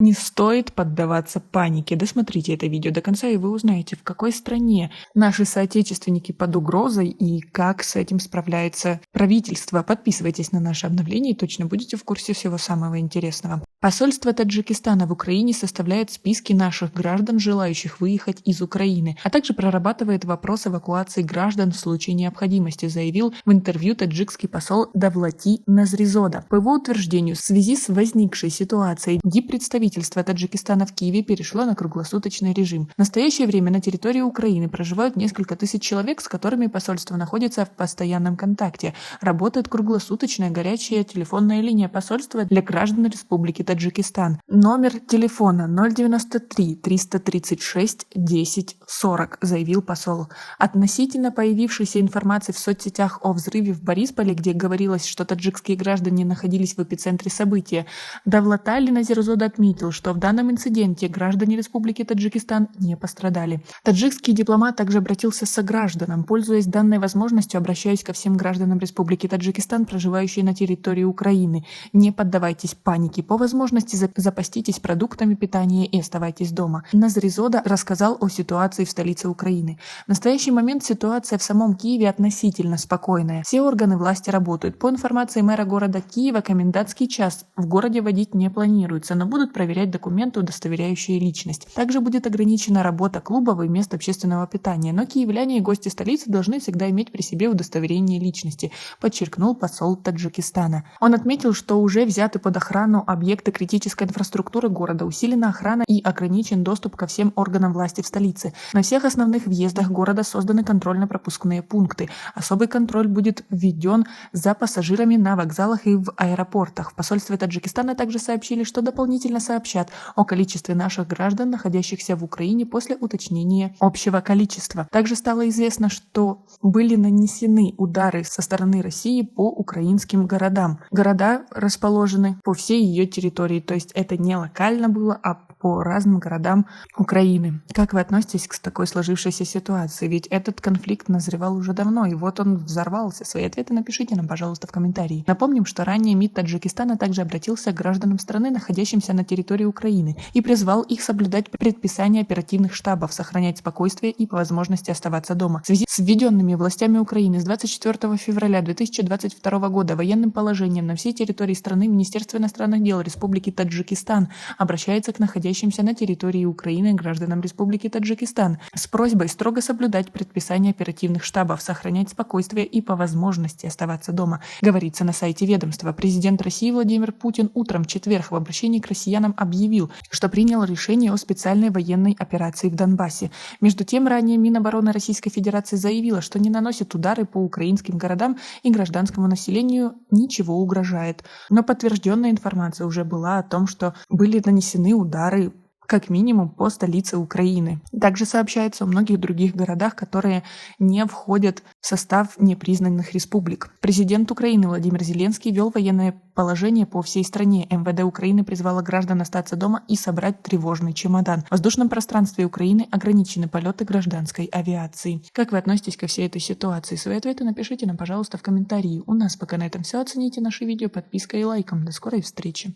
Не стоит поддаваться панике. Досмотрите это видео до конца, и вы узнаете, в какой стране наши соотечественники под угрозой и как с этим справляется правительство. Подписывайтесь на наши обновления и точно будете в курсе всего самого интересного. Посольство Таджикистана в Украине составляет списки наших граждан, желающих выехать из Украины, а также прорабатывает вопрос эвакуации граждан в случае необходимости, заявил в интервью таджикский посол Давлати Назризода. По его утверждению, в связи с возникшей ситуацией диппредставительство Таджикистана в Киеве перешло на круглосуточный режим. В настоящее время на территории Украины проживают несколько тысяч человек, с которыми посольство находится в постоянном контакте. Работает круглосуточная горячая телефонная линия посольства для граждан Республики Таджикистан. Номер телефона 093 336 10 40, заявил посол. Относительно появившейся информации в соцсетях о взрыве в Борисполе, где говорилось, что таджикские граждане находились в эпицентре события, Давлатали Назирзода отметил, что в данном инциденте граждане Республики Таджикистан не пострадали. Таджикский дипломат также обратился к согражданам. Пользуясь данной возможностью, обращаюсь ко всем гражданам Республики Таджикистан, проживающие на территории Украины. Не поддавайтесь панике. По возможности запаститесь продуктами питания и оставайтесь дома. Назризода рассказал о ситуации в столице Украины. В настоящий момент ситуация в самом Киеве относительно спокойная. Все органы власти работают. По информации мэра города Киева, комендантский час в городе вводить не планируется, но будут проверять документы, удостоверяющие личность. Также будет ограничена работа клубов и мест общественного питания, но киевляне и гости столицы должны всегда иметь при себе удостоверение личности, подчеркнул посол Таджикистана. Он отметил, что уже взяты под охрану объекты критической инфраструктуры города, усилена охрана и ограничен доступ ко всем органам власти в столице. На всех основных въездах города созданы контрольно-пропускные пункты. Особый контроль будет введен за пассажирами на вокзалах и в аэропортах. В посольстве Таджикистана также сообщили, что дополнительно сообщат о количестве наших граждан, находящихся в Украине, после уточнения общего количества. Также стало известно, что были нанесены удары со стороны России по украинским городам. Города расположены по всей ее территории, то есть это не локально было, а по разным городам Украины. Как вы относитесь к такой сложившейся ситуации? Ведь этот конфликт назревал уже давно, и вот он взорвался. Свои ответы напишите нам, пожалуйста, в комментарии. Напомним, что ранее МИД Таджикистана также обратился к гражданам страны, находящимся на территории Украины, и призвал их соблюдать предписания оперативных штабов, сохранять спокойствие и по возможности оставаться дома. В связи с введенными властями Украины с 24 февраля 2022 года военным положением на всей территории страны Министерство иностранных дел Республики Таджикистан обращается к находящимся на территории Украины гражданам Республики Таджикистан с просьбой строго соблюдать предписания оперативных штабов, сохранять спокойствие и по возможности оставаться дома, говорится на сайте ведомства. Президент России Владимир Путин утром в четверг в обращении к россиянам объявил, что принял решение о специальной военной операции в Донбассе. Между тем, ранее Минобороны Российской Федерации заявила, что не наносит удары по украинским городам и гражданскому населению ничего угрожает. Но подтвержденная информация уже была о том, что были нанесены удары как минимум по столице Украины. Также сообщается о многих других городах, которые не входят в состав непризнанных республик. Президент Украины Владимир Зеленский ввел военное положение по всей стране. МВД Украины призвало граждан остаться дома и собрать тревожный чемодан. В воздушном пространстве Украины ограничены полеты гражданской авиации. Как вы относитесь ко всей этой ситуации? Свои ответы напишите нам, пожалуйста, в комментарии. У нас пока на этом все. Оцените наши видео подпиской и лайком. До скорой встречи.